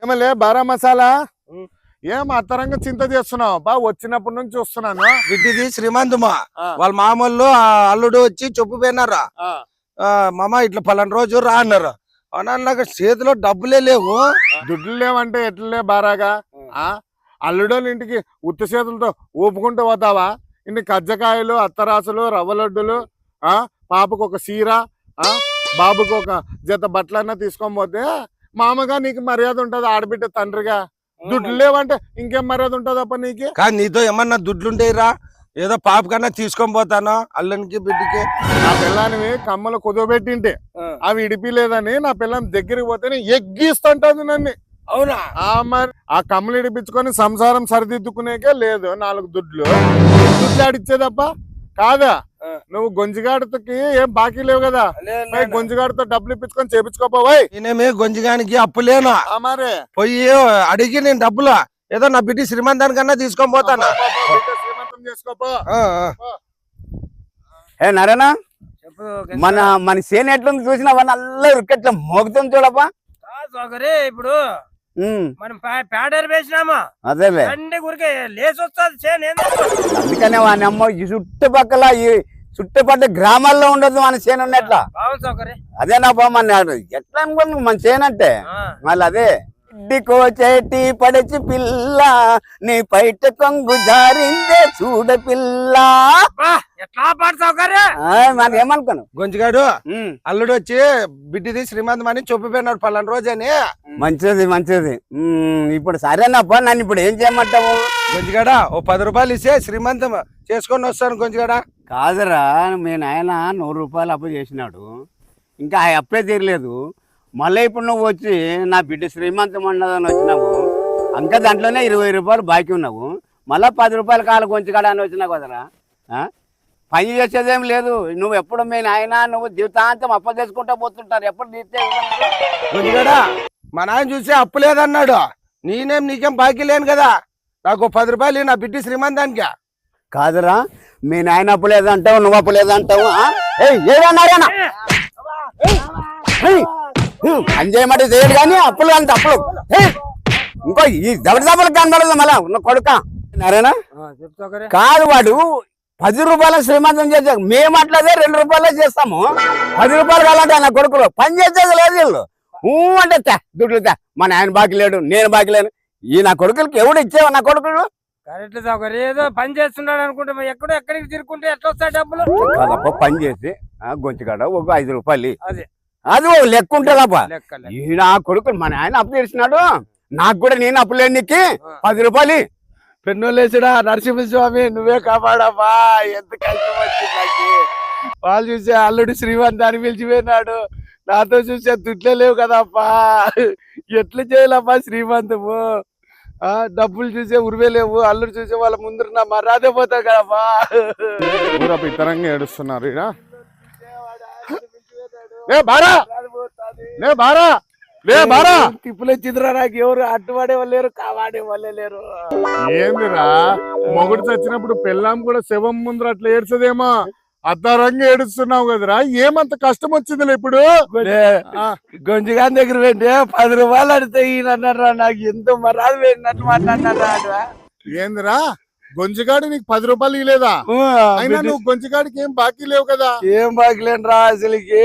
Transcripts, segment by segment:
ఏమలే బారా మసాలా ఏం అత్తరంగా చింత చేస్తున్నావు బా వచ్చినప్పటి నుంచి చూస్తున్నాను. బిడ్డది శ్రీమంతమా వాళ్ళ మామూలు అల్లుడు వచ్చి చెప్పిపోయినారా మామ ఇట్లా పలానా రోజు రా అన్నారు. అన్నాక చేతిలో డబ్బులే లేవు. దుడ్లు లేవంటే ఎట్లలే బారాగా అల్లుడోళ్ళ ఇంటికి ఉత్త చేతులతో ఊపుకుంటూ పోతావా? ఇన్ని కజ్జకాయలు అత్తరాసులు రవ్వ లడ్డులు పాపకు ఒక సీర బాబుకు ఒక జత బట్టలన్నా తీసుకొని పోతే మామగా నీకు మర్యాద ఉంటది. ఆడబిడ్డ తండ్రిగా దుడ్లు లేవంటే ఇంకేం మర్యాద ఉంటదప్ప నీకు? కానీ నీతో ఏమన్నా దుడ్లుంటాయిరా? ఏదో పాప కన్నా తీసుకొని పోతాను అల్లనికి బిడ్డకి. నా పిల్లానివి కమ్మలు కుదవబెట్టింటే అవి ఇడిపిలేదని నా పిల్లని దగ్గరికి పోతేనే ఎగ్గిస్తుంటది నన్ను. అవునా? మరి ఆ కమ్మలు ఇడిపించుకొని సంసారం సరిదిద్దుకునేకే లేదు 4 దుడ్లు ఆడిచ్చేదప్ప కాదా? నువ్వు గొంజిగాడికి ఏం బాకీ లేవు కదా, గొంజిగాడితో డబ్బులు ఇప్పించుకొని చేపించుకోపోవాయి. నేనేమి గొంజిగానికి అప్పు లేను. మరి పోయి అడిగి నేను డబ్బులు ఏదో నా బిడ్డ శ్రీమంతానికన్నా తీసుకొని పోతాను. శ్రీమంతం చేసుకోపో. ఏ నరేనా మన సేన ఎట్లుంది చూసినా వాళ్ళ అల్ల ఉరికెట్లా మోగుతుంది చూడప్పా. ఇప్పుడు మనం పేడర్ వేసినామా అదే లేచి వస్తుంది. అందుకనే వాని అమ్మ ఈ చుట్టుపక్కల గ్రామాల్లో ఉండదు మన చేను ఉన్నట్లా. అదేనాపా మన ఎట్లా అనుకోండి మన చేను అంటే మళ్ళీ అదే ఇంటికో చేటి పడిచి పిల్ల నీ పైట కొంగు జారిందే చూడ పిల్ల. మనం ఏమనుకోను గొంజిగాడు అల్లుడు వచ్చి బిడ్డది శ్రీమంతం అని చెప్పిపోయినాడు పలానా రోజు అని. మంచిది ఇప్పుడు సరేనప్పా, నన్ను ఇప్పుడు ఏం చేయమంటావు? గొంజిగాడా ఓ 10 రూపాయలు ఇస్తే శ్రీమంతం చేసుకొని వస్తాను. గొంజిగాడా కాదురా, మీ నాయన 100 రూపాయలు అప్పు చేసినాడు, ఇంకా ఆ అప్పే తీరలేదు. మళ్ళీ ఇప్పుడు నువ్వు వచ్చి నా బిడ్డ శ్రీమంతం అన్నదని వచ్చినావు, ఇంకా దాంట్లోనే 20 రూపాయలు బాకీ ఉన్నావు. మళ్ళీ 10 రూపాయల కాలు గొంచికాడ అని వచ్చినావు కదరా. పని చేసేదేం లేదు. నువ్వు ఎప్పుడు మీ నాయన నువ్వు జీవితాంతం అప్పు చేసుకుంటా పోతుంటారు. ఎప్పుడు తీర్చే మా నాయన చూసి అప్పు లేదన్నాడు. నీకేం బాకీ లేను కదా, నాకు 10 రూపాయలు నా బిడ్డ శ్రీమంతానికి. కాదురా, మీ నాయన అప్పు లేదంటావు, నువ్వు అప్పు లేదంటావు. పని చేయమంటే చేయడు కానీ అప్పులు అంత అప్పులు. ఇంకో ఈ దబడదబ్బలకు కనబడదు మళ్ళా ఉన్న కొడుక నారేనా. కాదు, వాడు 10 రూపాయల శ్రీమంతం చేసాక మేము అట్లదే 2 రూపాయలే చేస్తాము. 10 రూపాయలు కావాలంటే నా కొడుకులు పని చేసేది లేదు. వీళ్ళు అంటే దుడ్లు మా నాయన బాకీ లేడు, నేను బాకీ లేను. ఈ నా కొడుకులకి ఎవడు ఇచ్చేవా? నా కొడుకులు కరెక్ట్ సౌకర్యం ఏదో పని చేస్తున్నాడు అనుకుంటే ఎక్కడికి తిరుగుకుంటే ఎట్లా వస్తాయి డబ్బులు? కాదప్ప, పని చేసి గొంతుకాడ ఒక 5 రూపాయలు అది ఓ లెక్క ఉంటుందప్పా. ఈ నా కొడుకులు మా నాయన అప్పు చేసినాడు, నాకు కూడా నేను అప్పు లేని నీకు 10 రూపాయలు. పెన్నోలేసిడా నరసింహస్వామి నువ్వే కాపాడమ్మా. ఎంత కష్టం వచ్చింది నాకు. వాళ్ళు చూసే అల్లుడు శ్రీమంతాన్ని పిలిచిపోయినాడు, నాతో చూసే దుడ్లే లేవు కదప్పా. ఎట్లా చేయాలమ్మా శ్రీమంతము? డబ్బులు చూసే ఉరివే లేవు, అల్లుడు చూసే వాళ్ళ ముందు నా మర్రాదే పోతావు కదమ్మా. ఇతరంగా ఏడుస్తున్నారు. తిప్పులు వచ్చిందిరా నాకు. ఎవరు అడ్డుపడే వాళ్ళు లేరు, కావాడే వాళ్ళే లేరు. ఏందిరా మొగుడు చచ్చినప్పుడు పెళ్ళాం కూడా శవం ముందర అట్లా ఏడ్చదేమో, అద్దరంగా ఏడుస్తున్నావు కదరా. ఏమంత కష్టం వచ్చిందిలే ఇప్పుడు? గొంజిగాని దగ్గర వెంటే 10 రూపాయలు అడితే ఈయనన్నారా నాకు ఎంతో మరాదు వెళ్ళినట్టు మాట్లాడినారా. ఏందిరా గొంజిగాడు నీకు 10 రూపాయలు ఇలేదా? అయినా నువ్వు గొంజిగాడికి ఏం బాకీ లేవు కదా? ఏం బాకీ లేనురా అసలుకి.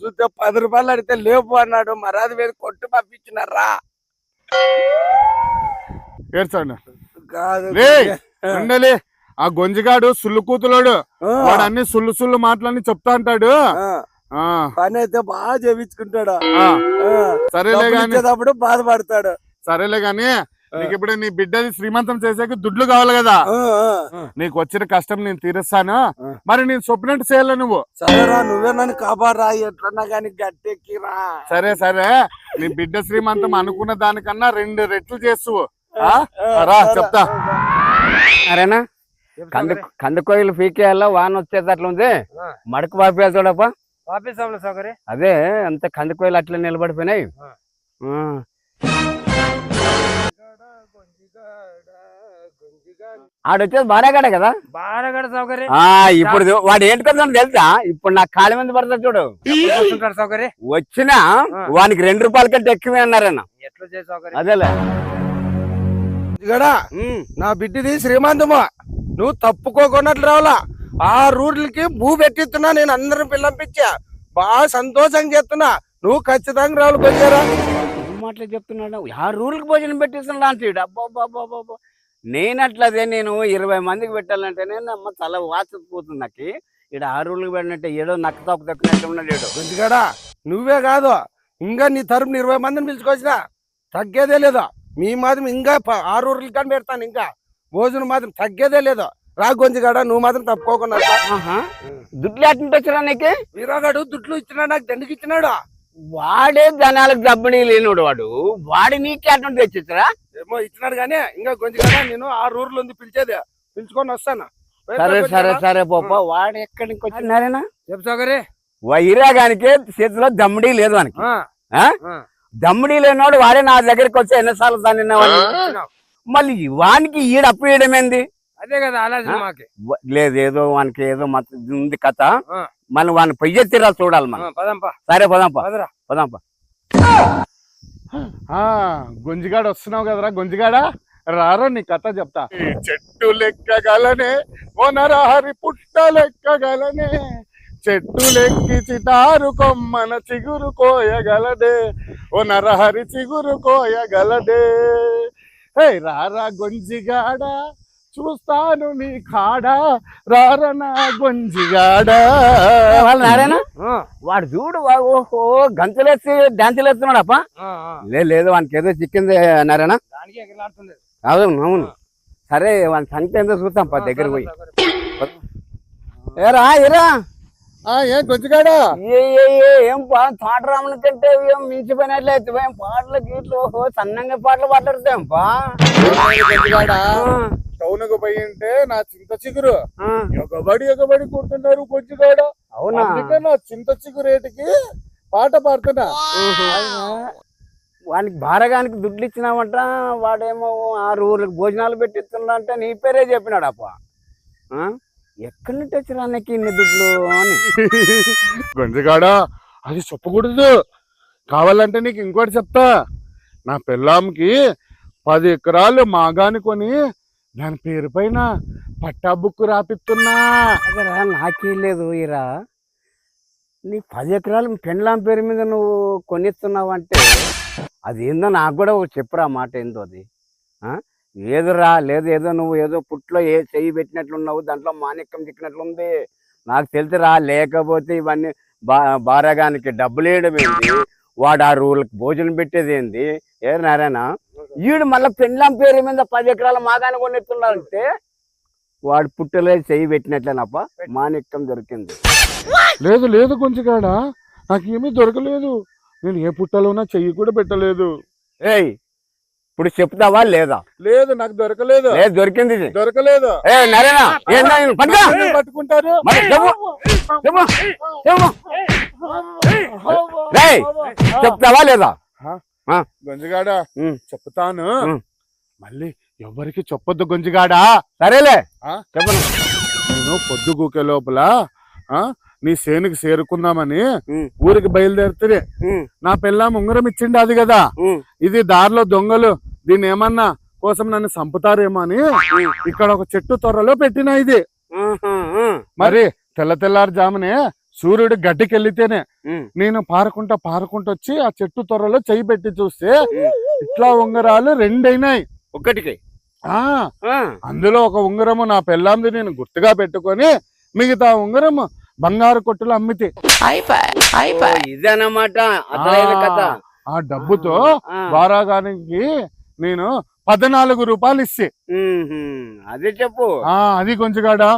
చూస్తే 10 రూపాయలు అడితే లేవు అన్నాడు, మరాదు వేరు కొట్టు పంపించినారా. ఏడ్చాడు కాదు ఆ గొంజిగాడు సుల్లు కూతులోడు, వాడు అన్ని సుల్లు మాటలన్నీ చెప్తా అంటాడు. పని అయితే బాగా చేయించుకుంటాడు. సరేలే గానీ అప్పుడు బాధపడతాడు. సరేలే గానీ నీకు ఇప్పుడు నీ బిడ్డది శ్రీమంతం చేసాక దుడ్లు కావాలి కదా, నీకు వచ్చిన కష్టం నేను తీరుస్తాను. మరి నేను చెప్పినట్టు చేయాల నువ్వు. సరేరా, నువ్వే నన్ను కాపాడరా, ఎట్లన్నా కానీ గట్టెక్కిరా. సరే నీ బిడ్డ శ్రీమంతం అనుకున్న దానికన్నా 2 రెట్లు చేస్తావు రా చెప్తా. అరేనా కందుకోయిలు పీకేయాల వాన వచ్చేది అట్లా ఉంది, మడక పాపేయాలి చూడప్ప. అదే అంత కందుకోయిలు అట్లా నిలబడిపోయినాయి. ఆడొచ్చేది బారాగాడే కదా, బారాగాడ సౌకర్యం. ఇప్పుడు వాడు ఏంటి కదా తెలుసా? ఇప్పుడు నాకు కాళ్ళ మీద పడతాడు చూడు, సౌకర్యం వచ్చినా వానికి 2 రూపాయల కంటే ఎక్కువే అన్నారన్న. ఎట్లా చేసావు అదేలే గడా నా బిడ్డది శ్రీమంతము నువ్వు తప్పుకోకున్నట్లు రావాలా 6 రూట్లకి భూ పెట్టిస్తున్నా నేను అందరిని పిల్లంపించా బాగా సంతోషంగా చేస్తున్నా నువ్వు ఖచ్చితంగా రావాలి కొంచెరా మాటలు చెప్తున్నాడు 6 రూల్కి భోజనం పెట్టిస్తున్నా అంటాడు. అబ్బాబ్బాబ్బాబ్బా నేను అట్లదే నేను 20 మందికి పెట్టాలంటేనే అమ్మ తల వాచిపోతుంది నాకు. ఇక్కడ 6 రూల్కి పెట్టినట్టే ఏడో నక్క తప్పు తక్కువ ఉన్నాడు ఏడో. గడా నువ్వే కాదు ఇంకా నీ తరపున 20 మందిని పిలుచుకొచ్చినా తగ్గేదే లేదు. మీ మాత్రం ఇంకా 6 రూట్లకి కానీ పెడతాను. ఇంకా భోజనం మాత్రం తగ్గేదే లేదు. రా గొంజిగాడ నువ్వు మాత్రం తప్పుకోకుండా దుడ్లు ఎట్టుంటే వచ్చినా నీకు? వీరాగాడు దుడ్లు ఇచ్చినాడు నాకు దండికి ఇచ్చినాడు. వాడే జనాలకు డబ్బుని లేనివాడు వాడి నీకే అటువంటి తెచ్చిచ్చరా? ఏమో ఇచ్చినాడు కానీ ఇంకా గొంజిగాడ నేను 6 రూట్లు ఉంది పిలిచేది పిలుచుకొని వస్తాను. సరే సరే సరే పోప వాడు ఎక్కడికి వచ్చినారేనా చెప్పు సౌకర్య వైరాగానికి చేతిలో దమ్ముడీ లేదు వానికి. దమ్ముడీ లేనివాడు వాడే నా దగ్గరికి వచ్చి ఎన్నిసార్లు దాన్ని మళ్ళీ వానికి ఈడ అప్పు వేయడమేంది? అదే కదా ఆలోచన మాకి. లేదు ఏదో వానికి ఏదో ఉంది కథ. మళ్ళీ వాడిని పొయ్యెత్తిరా చూడాలి మనం. పదంపా. సరే పదంపా పదంపా. గొంజిగాడ వస్తున్నావు కదరా గొంజిగాడ రారా నీ కథ చెప్తా. చెట్టు లెక్కగలనే ఓ నరహరి పుట్ట లెక్కగలనే చెట్టు లెక్కి చిటారు కొమ్మన చిగురు కోయగలడే ఓ నరహరి చిగురు కోయగలడే. హే రారా గొంజిగాడ చూస్తాను నీ కాడా రారా నా గొంజిగాడ. నారాయణ వాడు చూడు ఓహో గంతులేసి డాన్సులు వేస్తున్నాడు అప్ప. లేదు వానికి ఏదో చిక్కింది నారాయణ. అవును సరే వాని సంఖ్య ఏందో చూస్తాం దగ్గర పోయి. ఏరా ఏరా ఏం గొంజిగాడా ఏం పాట రామని కంటే ఏం మించిపోయినట్లయితే ఏం పాటలు గీట్లు సన్నంగా పాటలు పాటలుతాం పా. టౌన్కు పోయి ఉంటే నా చింత చిగురు ఎగబడి కూర్చున్నారు గొంజిగాడ. అవునా? అందుకే నా చింత చిగురేటికి పాట పాడుతున్నా. వానికి భారగానికి దుడ్లు ఇచ్చినామంట. వాడేమో 6 ఊర్లకు భోజనాలు పెట్టిస్తున్నా అంటే నీ పేరే చెప్పినాడు అప్ప. ఎక్కడి నుంచి వచ్చినా నీకు ఇన్ని దుడ్లు అని. గొంజిగాడ అది చెప్పకూడదు. కావాలంటే నీకు ఇంకోటి చెప్తా. నా పెళ్ళాంకి 10 ఎకరాలు మాగాని కొని దాని పేరు పైన పట్టా బుక్కు రాపిస్తున్నా. అదేరా నాకేం లేదు ఈరా. నీ 10 ఎకరాలు పెండ్లాం పేరు మీద నువ్వు కొనిస్తున్నావు అంటే అది ఏందో నాకు కూడా చెప్పురా మాట ఏందో అది. ఏదురా లేదు ఏదో నువ్వు ఏదో పుట్లో ఏ చెయ్యి పెట్టినట్లున్నావు దాంట్లో మాణిక్యం చిక్కినట్లుంది నాకు తెలుసురా. లేకపోతే ఇవన్నీ భారగానికి డబ్బులు వేయడం ఏంది వాడు 6 రూల్కి భోజనం పెట్టేది ఏంది? ఏ నారాయణ ఈడు మళ్ళీ పెండ్లాం పేరు మీద 10 ఎకరాల మాగాని కొనిస్తున్నారంటే వాడు పుట్టలే చెయ్యి పెట్టినట్లేనప్ప మాణిక్యం దొరికింది. లేదు గొంజిగాడ నాకేమీ దొరకలేదు. నేను ఏ పుట్టలోనా చెయ్యి కూడా పెట్టలేదు. ఏయ్ ఇప్పుడు చెప్తావా లేదా? లేదు నాకు దొరకలేదు. దొరికింది దొరకలేదు. పట్టుకుంటారు చెప్తావా లేదా? గొంజిగాడ చెప్తాను. మళ్ళీ ఎవరికి చెప్పొద్దు గొంజిగాడా. సరేలే చెప్పను. నేను పొద్దు గూకే లోపల నీ సేనుకి చేరుకుందామని ఊరికి బయలుదేరితే నా పెళ్ళాం ఉంగరం ఇచ్చిండి అది కదా. ఇది దారిలో దొంగలు దీన్ని ఏమన్నా కోసం నన్ను చంపుతారేమో అని ఇక్కడ ఒక చెట్టు తొర్రలో పెట్టినా ఇది. మరి తెల్లవారుజామునే సూర్యుడు గడ్డికెళ్లితేనే నేను పారుకుంటా వచ్చి ఆ చెట్టు తొర్రలో చెయ్యి పెట్టి చూస్తే ఇట్లా ఉంగరాలు 2 అయినాయి ఒక్కటికి. అందులో ఒక ఉంగరము నా పెళ్ళాంది నేను గుర్తుగా పెట్టుకొని మిగతా ఉంగరము బంగారు కొట్టులు అమ్మితే ఇదన్నమాట ఆ డబ్బుతో వారాగానికి నేను 14 రూపాయలు ఇస్తే అదే చెప్పు. అది గొంజిగాడా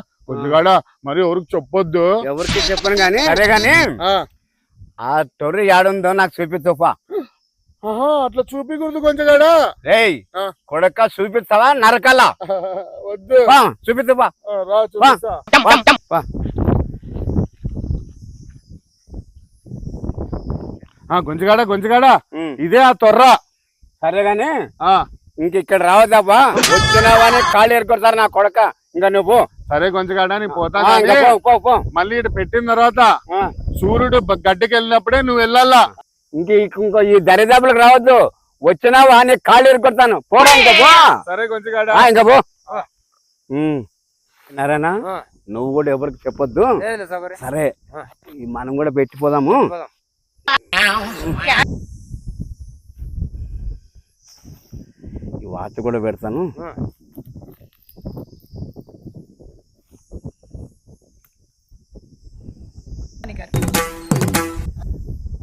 మరి ఎవరికి చెప్పొద్దు. ఎవరికి చెప్పను గానీ సరే గాని ఆ తొర్రి ఏడుందో నాకు చూపిస్తుపా. అట్లా చూపికూడదు గొంజిగాడా. రేయ్ కొడక చూపిస్తావా నరకలా? వద్దు చూపిస్తుపా. గొంజిగాడా ఇదే ఆ తొర్ర. సరే గాని ఇంక ఇక్కడ రావద్దాపా. వచ్చినావాని కాళ్ళు ఏరుకొడతారు నా కొడక. ఇంకా నువ్వు సరే గొంజిగాడా నీ పోతా. మళ్ళీ ఇటు పెట్టిన తర్వాత సూర్యుడు గడ్డికి వెళ్ళినప్పుడే నువ్వు వెళ్ళాలా. ఇంకో ఈ దరిదాపులకు రావద్దు. వచ్చినా వాని కాళ్ళు ఎరుకొడతాను పోరా ఇంకా పో సరే కొంచెం ఇంకా పో నారాయణ నువ్వు కూడా ఎవరికి చెప్పొద్దు సరే మనం కూడా పెట్టిపోదాము ఈ వాచ్ కూడా పెడతాను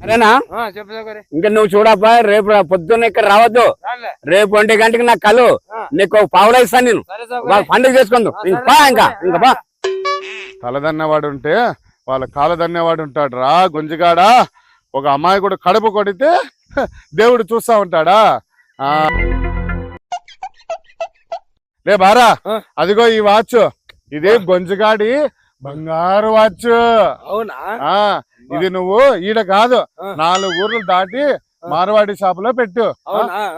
సరేనా ఇంకా నువ్వు చూడబ్బా రేపు పొద్దున్న ఇక్కడ రావద్దు రేపు 1 గంటకి నాకు కలు నీకు పావులా ఇస్తాను నేను పండుగ చేసుకుందు ఇంకా ఇంకా తలదన్నవాడు ఉంటే వాళ్ళ కాలదన్నేవాడు ఉంటాడు రా గుంజగాడా ఒక అమ్మాయి కూడా కడుపు కొడితే దేవుడు చూస్తా ఉంటాడా రే బారా అదిగో ఈ వాచ్ ఇదే గొంజగాడి బంగారు వాచ్ అవునా ఇది నువ్వు ఈడ కాదు 4 ఊర్లు దాటి మార్వాడి షాపులో పెట్టు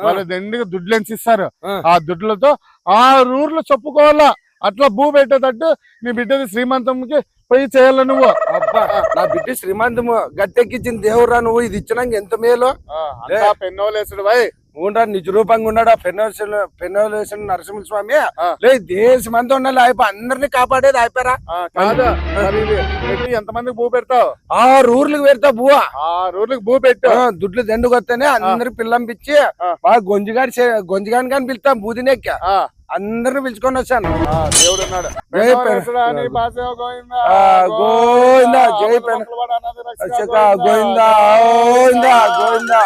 వాళ్ళు దండిగా దుడ్లెన్స్ ఇస్తారు ఆ దుడ్లతో 6 ఊర్లు చెప్పుకోవాలా అట్లా భూ పెట్టేటట్టు నీ బిడ్డది శ్రీమంతంకి పోయి చేయాల నువ్వు అబ్బా నా బిడ్డ శ్రీమంతము గట్టెక్కించిన దేవురా నువ్వు ఇది ఇచ్చినాక ఎంత మేలు పెన్నోలేసుడు వై ఉండా నిజ రూపంగా ఉన్నాడు పెన్నోలేసిన నరసింహ స్వామి లే దేశమంతా ఉండాలి అయిపో అందరినీ కాపాడేది అయిపోయారా కాదు ఎంతమందికి భూ పెడతావు 6 ఊర్లకు పెడతావు భూ 6 ఊర్లకు భూ పెట్టు దుడ్లు దండుకొస్తేనే అందరికి పిల్లంపిచ్చి బాగా గొంజిగాని కానీ పిలుస్తాం బూదినెక్క అందరిని పిలుచుకొని వచ్చాను దేవుడు ఉన్నాడు గోవిందా జై గోవిందా గోవిందా గోవిందా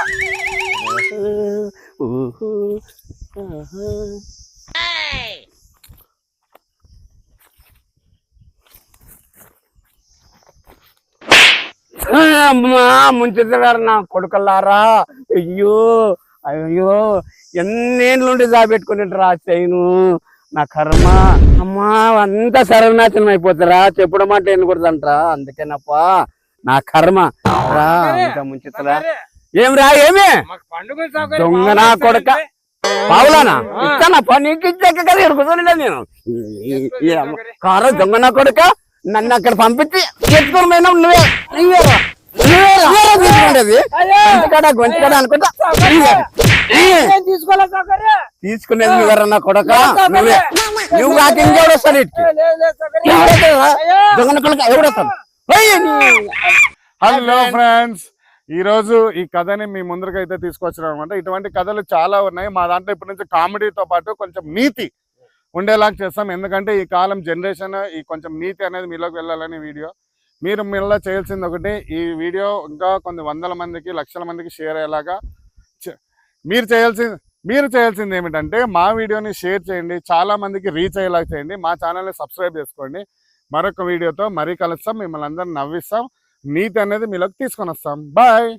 ముంచుతారు నా కొడుకల్లారా అయ్యో అయ్యో ఎన్నేళ్ళుండి దాబెట్టుకుని రా చైను నా కర్మ అమ్మా అంతా సర్వనాశనం అయిపోతారా చెప్పడం అంటే ఎన్నుకూడదంటరా అందుకేనప్పా నా కర్మ రా ఇంకా ముంచుతారా ఏం రా ఏమి దొంగ నా కొడుక పావులానా ఇస్తానప్పా నీకు ఇచ్చాక కదా ఎడుకుతాను నేను కారు దొంగ నా కొడుక నన్ను అక్కడ పంపించి తెచ్చుకొని పోయినా నువ్వే గొంతుకాడ అనుకుంటా తీసుకునేది నువ్వెరన్నా కొడక నువ్వే నువ్వు నాకు ఇంకెవడొస్తాను దొంగ కొడుక ఎవడొస్తాను హలో ఫ్రెండ్స్ ఈ రోజు ఈ కథని మీ ముందరకైతే తీసుకొచ్చాం అనమాట ఇటువంటి కథలు చాలా ఉన్నాయి మా దాంట్లో ఇప్పటి నుంచి కామెడీతో పాటు కొంచెం నీతి ఉండేలాగా చేస్తాం ఎందుకంటే ఈ కాలం జనరేషన్ ఈ కొంచెం నీతి అనేది మీలోకి వెళ్ళాలని వీడియో మీరు మీలో చేయాల్సింది ఒకటి ఈ వీడియో ఇంకా కొన్ని 100 మందికి లక్షల మందికి షేర్ అయ్యేలాగా మీరు చేయాల్సింది ఏమిటంటే మా వీడియోని షేర్ చేయండి చాలా మందికి రీచ్ అయ్యేలాగా చేయండి మా ఛానల్ని సబ్స్క్రైబ్ చేసుకోండి మరొక వీడియోతో మరీ కలుస్తాం మిమ్మల్ని అందరిని నవ్విస్తాం నీతి అనేది మీలోకి తీసుకొని వస్తాం బాయ్